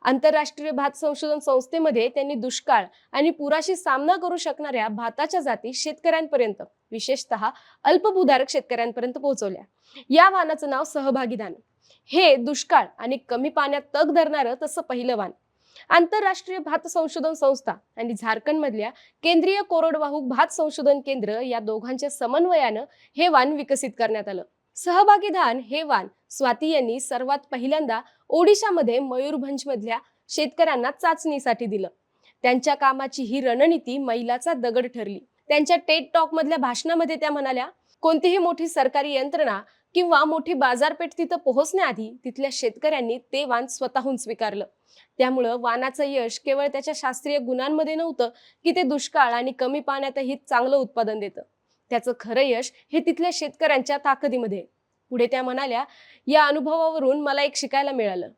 आंतरराष्ट्रीय भात संशोधन संस्थेमध्ये त्यांनी दुष्काळ आणि पुराशी सामना करू शकणाऱ्या भाताच्या जाती शेतकऱ्यांपर्यंत, विशेषतः अल्पभूधारक शेतकऱ्यांपर्यंत पोहोचवल्या. या वाहनाचं नाव सहभागी धान. हे दुष्काळ आणि कमी पाण्यात तग धरणारं तसं पहिलं वाण. आंतरराष्ट्रीय भात संशोधन संस्था आणि झारखंड मधल्या केंद्रीय कोरडवाहू भात संशोधन केंद्र या दोघांच्या समन्वयानं हे वाण विकसित करण्यात आलं. सहभागी धान हे वाण स्वाती यांनी सर्वात पहिल्यांदा ओडिशामध्ये मयूरभंज मधल्या शेतकऱ्यांना चाचणीसाठी दिलं. त्यांच्या कामाची ही रणनीती मैलाचा दगड ठरली. त्यांच्या टेड टॉक मधल्या भाषणामध्ये त्या म्हणाल्या, कोणतीही मोठी सरकारी यंत्रणा किंवा मोठी बाजारपेठ तिथं पोहोचण्याआधी तिथल्या शेतकऱ्यांनी ते वाण स्वतःहून स्वीकारलं. त्यामुळं वाणाचं यश केवळ त्याच्या शास्त्रीय गुणांमध्ये नव्हतं की ते दुष्काळ आणि कमी पाण्यातही चांगलं उत्पादन देतं. त्याचं खरं यश हे तिथल्या शेतकऱ्यांच्या ताकदीमध्ये. पुढे त्या म्हणाल्या, या अनुभवावरून मला एक शिकायला मिळालं.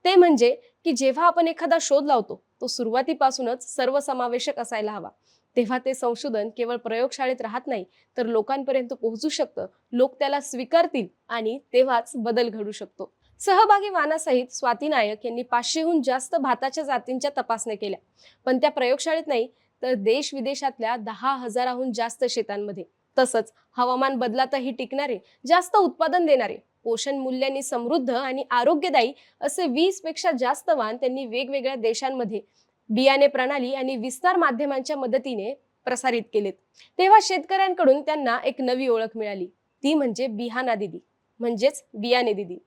ते म्हणजे की जेव्हा आपण एखादा शोध लावतो तो सुरुवातीपासूनच सर्वसमावेशक असायला हवा. तेव्हा ते संशोधन केवळ प्रयोगशाळेत राहत नाही तर लोकांपर्यंत पोहोचू शकतं. लोक त्याला स्वीकारतील आणि तेव्हाच बदल घडू शकतो. सहभागी वाणासहित स्वाती नायक यांनी 500हून जास्त भाताच्या जातींच्या तपासण्या केल्या. पण त्या प्रयोगशाळेत नाही तर देश विदेशातल्या 10,000हून जास्त शेतांमध्ये. तसंच हवामान बदलातही टिकणारे, जास्त उत्पादन देणारे, पोषण मूल्यांनी समृद्ध आणि आरोग्यदायी असे 20 पेक्षा जास्त वाण त्यांनी वेगवेगळ्या देशांमध्ये बियाणे प्रणाली आणि विस्तार माध्यमांच्या मदतीने प्रसारित केलेत. तेव्हा शेतकऱ्यांकडून त्यांना एक नवी ओळख मिळाली. ती म्हणजे बिहाना दिदी, म्हणजेच बियाणे दिदी.